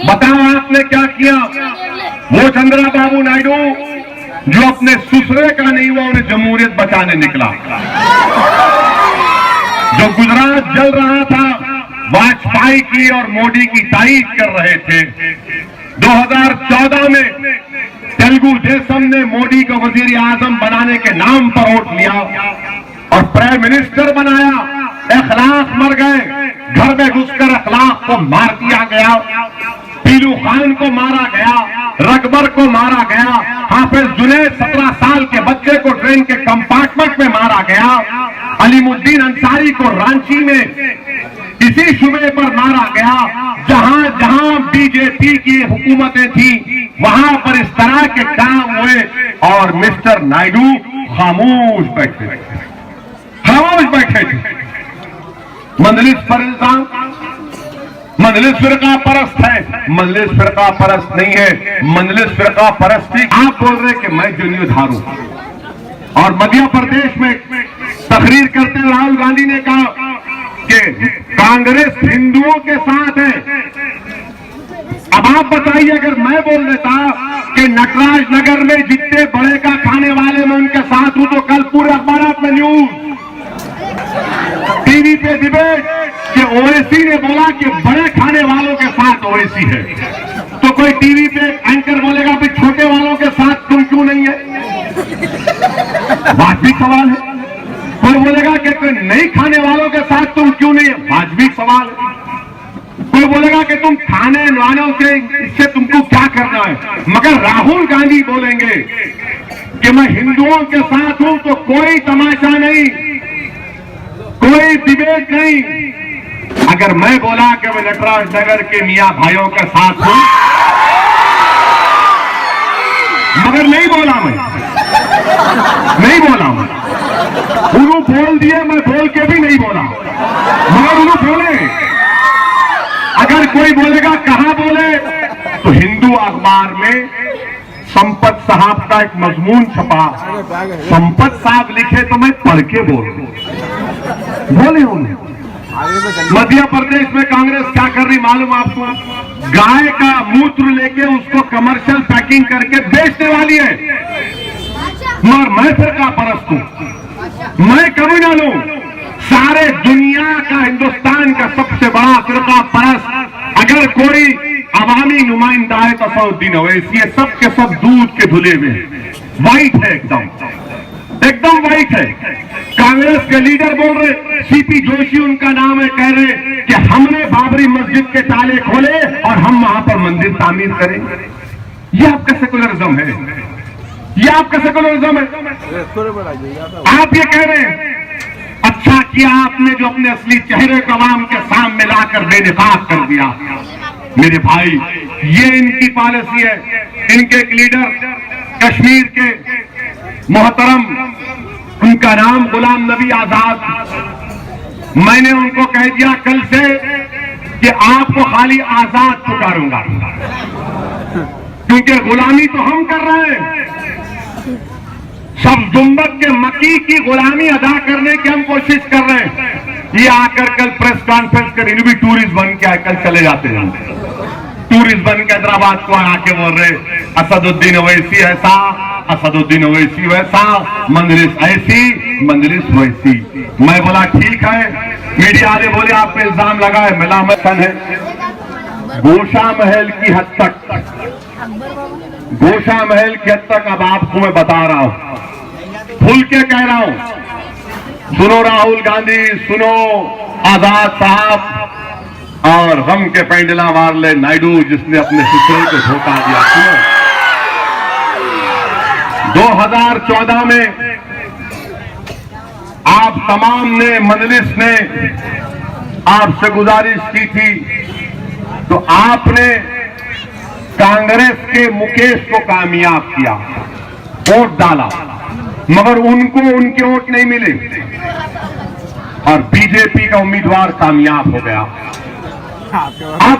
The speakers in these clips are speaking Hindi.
बताओ आपने क्या किया? वो चंद्रबाबू नायडू जो अपने ससुरे का नहीं हुआ, उन्हें जमहूरियत बचाने निकला। जो गुजरात जल रहा था, वाजपेयी की और मोदी की तारीफ कर रहे थे। 2014 में तेलुगु देशम ने मोदी को वजीर आजम बनाने के नाम पर वोट लिया और प्राइम मिनिस्टर बनाया। अखलाक मर गए, घर में घुसकर अखलाक को मार दिया गया। पीलू खान को मारा गया, रकबर को मारा गया, हाफिज जुनैद 17 साल के बच्चे को ट्रेन के कंपार्टमेंट में मारा गया। अलीमुद्दीन अंसारी को रांची में इसी शुबे पर मारा गया। जहां जहां बीजेपी की हुकूमतें थी, वहां पर इस तरह के काम हुए और मिस्टर नायडू खामोश बैठे थे। मंजलिस पर इल्जाम, मंजलिस फिरका परस्त है। मंजलिस फिरका परस्त नहीं है, मंजलिस फिरका परस्ती। आप बोल रहे कि मैं जुनियधार हूं। और मध्य प्रदेश में तकरीर करते हुए राहुल गांधी ने कहा कि कांग्रेस हिंदुओं के साथ है। अब आप बताइए, अगर मैं बोल देता कि नटराज नगर में जितने बड़े का खाने वाले मैं उनके साथ हूं, तो कल पूरे अखबार में न्यूज, टीवी पे डिबेट कि ओवैसी ने बोला कि बड़े खाने वालों के साथ ओवैसी है। तो कोई टीवी पे एंकर बोलेगा भाई छोटे वालों के साथ तुम क्यों नहीं है? वाजिब सवाल है। कोई बोलेगा कि कोई नहीं खाने वालों के साथ तुम क्यों नहीं है? वाजिब सवाल है। कोई बोलेगा कि तुम खाने वालों के इससे तुमको क्या करना है? मगर राहुल गांधी बोलेंगे कि मैं हिंदुओं के साथ हूं, तो कोई तमाशा नहीं, कोई डिबेट नहीं। अगर मैं बोला कि मैं नटराज नगर के मियां भाइयों के साथ हूं, मगर नहीं बोला मैं उन्होंने बोल दिए, मैं बोल के भी नहीं बोला, मगर उन्होंने बोले। अगर कोई बोलेगा कहां बोले, तो हिंदू अखबार में संपत साहब का एक मजमून छपा, संपत साहब लिखे तो मैं पढ़ के बोले उन्हें। मध्य प्रदेश में कांग्रेस क्या कर रही मालूम आपको? गाय का मूत्र लेके उसको कमर्शियल पैकिंग करके बेचने वाली है। मगर मैं फिरका परस्त हूं, मैं कम्युनल हूं। सारे दुनिया का, हिंदुस्तान का सबसे बड़ा फिरका परस्त अगर कोई अवामी नुमाइंदा है तो असदुद्दीन ओवैसी है। सब के सब दूध के धुले हुए हैं, व्हाइट है, एकदम व्हाइट है। कांग्रेस के लीडर बोल रहे, सीपी जोशी उनका नाम है, कह रहे कि हमने बाबरी मस्जिद के ताले खोले और हम वहां पर मंदिर तामीर करेंगे। ये आपका सेकुलरिज्म है, ये आपका सेकुलरिज्म है। आप ये कह रहे हैं, अच्छा किया आपने जो अपने असली चेहरे को आवाम के सामने लाकर बेनकाब कर दिया। मेरे भाई, ये इनकी पॉलिसी है। इनके एक लीडर कश्मीर के मोहतरम, उनका नाम गुलाम नबी आजाद। मैंने उनको कह दिया कल से कि आपको खाली आजाद पुकारूंगा, क्योंकि गुलामी तो हम कर रहे हैं। सब जुम्मत के मकी की गुलामी अदा करने की हम कोशिश कर रहे हैं। ये आकर कल प्रेस कॉन्फ्रेंस कर, इन्हें भी टूरिस्ट बन के आए, कल चले जाते हैं टूरिस्ट बन के हैदराबाद को आके बोल रहे असदुद्दीन ओवैसी ऐसा, असदुद्दीन ओवैसी वैसा, मंजलिस ऐसी, मंजलिस वैसी। मैं बोला ठीक है। मीडिया वाले बोले आप पे इल्जाम लगाए, मिलामतन है। गोशा महल की हद तक, गोशा महल की हद तक अब आपको मैं बता रहा हूं, खुल के कह रहा हूं। सुनो राहुल गांधी, सुनो आजाद साहब और गम के पेंडला वाले नायडू जिसने अपने ससुरे को धोखा दिया। सुनो, 2014 में आप तमाम ने, मजलिस ने आपसे गुजारिश की थी, तो आपने कांग्रेस के मुकेश को कामयाब किया, वोट डाला, मगर उनको उनके वोट नहीं मिले और बीजेपी का उम्मीदवार कामयाब हो गया। अब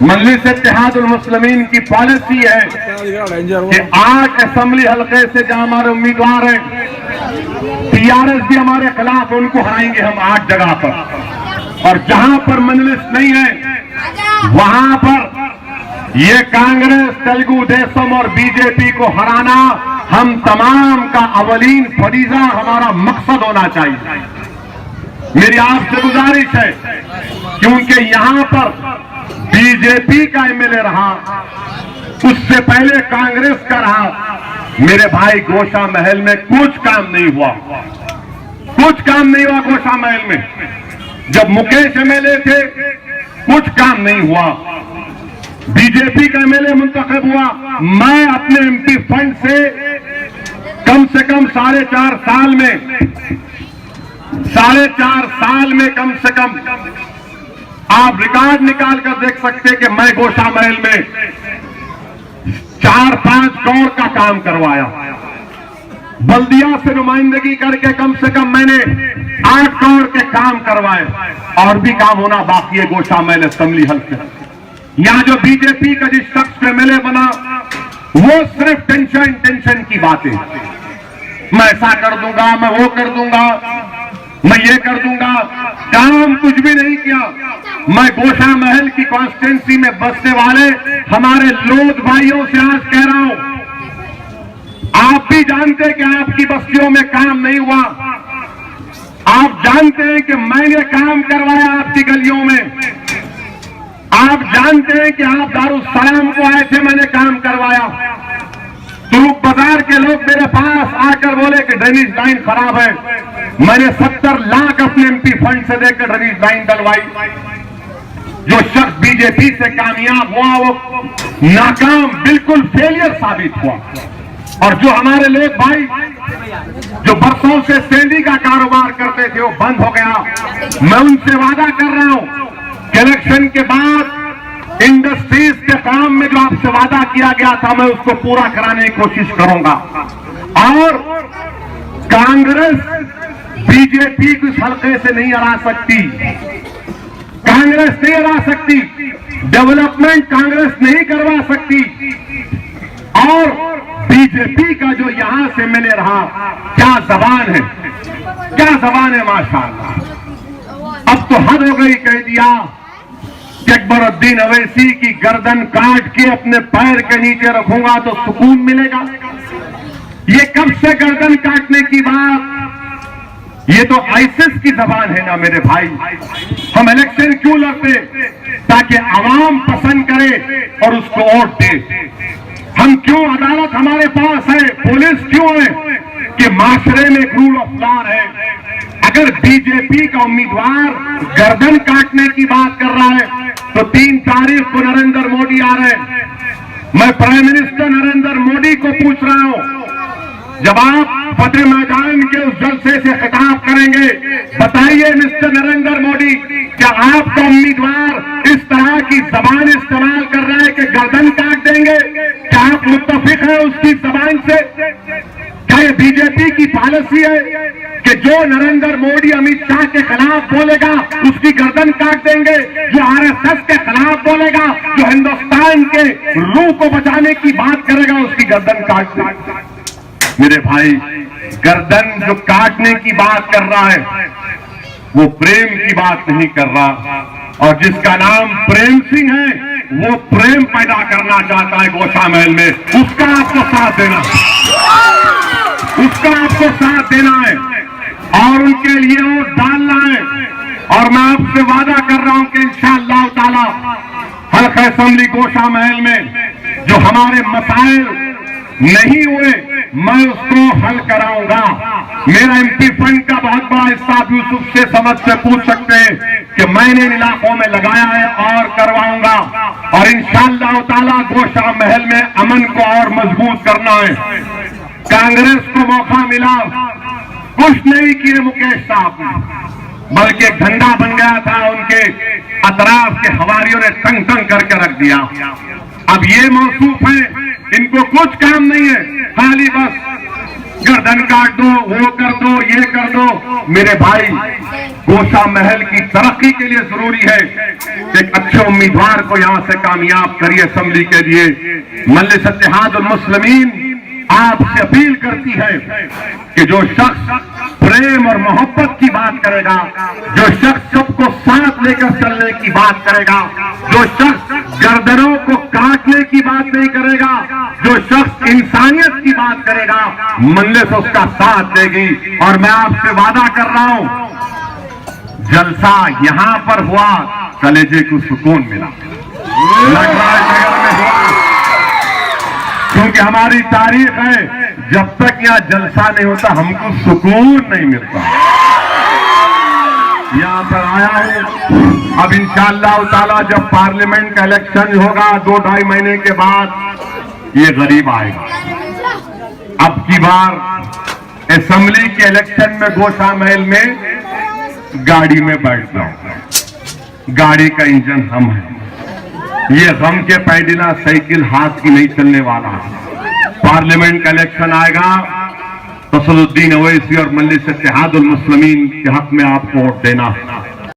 मजलिस इत्तेहादुल मुस्लिमीन की पॉलिसी है कि 8 असेंबली हल्के से जहां हमारे उम्मीदवार हैं, टीआरएस भी हमारे खिलाफ, उनको हराएंगे हम 8 जगह पर। और जहां पर मजलिस नहीं है वहां पर ये कांग्रेस, तेलुगु देशम और बीजेपी को हराना हम तमाम का अवलीन फरीजा, हमारा मकसद होना चाहिए। मेरी आपसे गुजारिश है, क्योंकि यहां पर बीजेपी का एमएलए रहा, उससे पहले कांग्रेस का रहा। मेरे भाई गोशा महल में कुछ काम नहीं हुआ, कुछ काम नहीं हुआ गोशा महल में। जब मुकेश एमएलए थे कुछ काम नहीं हुआ। बीजेपी का एमएलए मुंतखब हुआ, मैं अपने एमपी फंड से कम 4.5 साल में, 4.5 साल में कम से कम आप रिकॉर्ड निकाल कर देख सकते हैं कि मैं गोशा महल में 4-5 करोड़ का काम करवाया। बल्दिया से नुमाइंदगी करके कम से कम मैंने 8 करोड़ के काम करवाए, और भी काम होना बाकी है गोशा महल असेंबली हल्के। यहां जो बीजेपी का जिस शख्स पे एमएलए बना, वो सिर्फ टेंशन की बातें, मैं ऐसा कर दूंगा, मैं वो कर दूंगा, मैं ये कर दूंगा, काम कुछ भी नहीं किया। मैं गोशा महल की कॉन्स्टिट्यूंसी में बसने वाले हमारे लोग भाइयों से आज कह रहा हूं, आप भी जानते हैं कि आपकी बस्तियों में काम नहीं हुआ। आप जानते हैं कि मैंने काम करवाया आपकी गलियों में। आप जानते हैं कि आप दारुसलाम को आए थे, मैंने काम करवाया। तुरुक बाजार के लोग मेरे पास आकर बोले कि ड्रेनेज लाइन खराब है, मैंने 70 लाख अपने एमपी फंड से देकर ड्रेनेज लाइन डलवाई। जो शख्स बीजेपी से कामयाब हुआ वो नाकाम, बिल्कुल फेलियर साबित हुआ। और जो हमारे लोग भाई जो बरसों से सेंधी का कारोबार करते थे वो बंद हो गया। मैं उनसे वादा कर रहा हूं कि इलेक्शन के बाद इंडस्ट्रीज के काम में जो आपसे वादा किया गया था, मैं उसको पूरा कराने की कोशिश करूंगा। और कांग्रेस बीजेपी को इस हल्के से नहीं हरा सकती, कांग्रेस नहीं हरा सकती, डेवलपमेंट कांग्रेस नहीं करवा सकती। और बीजेपी का जो यहां से मिले रहा, क्या जबान है, क्या जबान है माशाअल्लाह। अब तो हद हो गई, कह दिया कि अकबरुद्दीन अवैसी की गर्दन काट के अपने पैर के नीचे रखूंगा तो सुकून मिलेगा। ये कब से गर्दन काटने की बात, ये तो आईसिस की जबान है ना मेरे भाई। हम इलेक्शन क्यों लड़ते, ताकि आवाम पसंद करे और उसको वोट दे। हम क्यों, अदालत हमारे पास है, पुलिस क्यों है, कि माशरे में रूल ऑफ लॉ है। अगर बीजेपी का उम्मीदवार गर्दन काटने की बात कर रहा है तो 3 तारीख को नरेंद्र मोदी आ रहे हैं। मैं प्राइम मिनिस्टर नरेंद्र मोदी को पूछ रहा हूं, जब आप फतेह मैदान के उस जलसे से खिताब करेंगे, बताइए मिस्टर नरेंद्र मोदी, क्या आपका उम्मीदवार इस तरह की जबान इस्तेमाल कर रहा है कि गर्दन काट देंगे? क्या आप मुत्तफिक हैं उसकी जबान से? क्या ये बीजेपी की पॉलिसी है कि जो नरेंद्र मोदी अमित शाह के खिलाफ बोलेगा उसकी गर्दन काट देंगे, जो आरएसएस के खिलाफ बोलेगा, जो हिंदुस्तान के रूह को बचाने की बात करेगा उसकी गर्दन काट देंगे? मेरे भाई, गर्दन जो काटने की बात कर रहा है वो प्रेम की बात नहीं कर रहा। और जिसका नाम प्रेम सिंह है वो प्रेम पैदा करना चाहता है गोशा महल में, उसका आपको साथ देना, उसका आपको साथ देना है और उनके लिए वोट डालना है। और मैं आपसे वादा कर रहा हूं कि इंशाअल्लाह ताला हल्का असेंबली गोशा महल में जो हमारे मसाइल नहीं हुए मैं उसको हल कराऊंगा। मेरा एमपी फंड का बहुत बड़ा हिस्सा आप यूसुफ से समझ से पूछ सकते हैं कि मैंने इन इलाकों में लगाया है और करवाऊंगा। और इंशाअल्लाह ताला गोशा महल में अमन को और मजबूत करना है। कांग्रेस को मौका मिला, कुछ नहीं किए मुकेश साहब ने, बल्कि झंडा बन गया था, उनके अतराफ के हवारियों ने तंग तंग करके रख दिया। अब ये मौसूफ है, इनको कुछ काम नहीं है, खाली बस गर्दन काट दो, वो कर दो, ये कर दो। मेरे भाई, गोशा महल की तरक्की के लिए जरूरी है कि एक अच्छे उम्मीदवार को यहां से कामयाब करिए असेंबली के लिए। मजलिस इत्तेहादुल मुस्लिमीन आपसे अपील करती है कि जो शख्स प्रेम और मोहब्बत की बात करेगा, जो शख्स सबको साथ लेकर चलने की बात करेगा, जो शख्स गर्दनों को काट फासले की बात नहीं करेगा, जो शख्स इंसानियत की बात करेगा, मजलिस उसका साथ देगी। और मैं आपसे वादा कर रहा हूं, जलसा यहां पर हुआ, कलेजे को सुकून मिला, नटराज नगर में हुआ, क्योंकि हमारी तारीख है, जब तक यहां जलसा नहीं होता हमको सुकून नहीं मिलता। यहां पर आया हूं, अब इंशाअल्लाह ताला जब पार्लियामेंट का इलेक्शन होगा 2-2.5 महीने के बाद, ये गरीब आएगा। अब की बार असेंबली के इलेक्शन में गोशा महल में गाड़ी में बैठ जाऊंगा, गाड़ी का इंजन हम है, ये गम के पैदीना साइकिल हाथ की नहीं चलने वाला है। पार्लियामेंट का इलेक्शन आएगा तो असदुद्दीन ओवैसी और मजलिस इत्तेहादुल मुस्लिमीन के हक में आपको वोट देना है।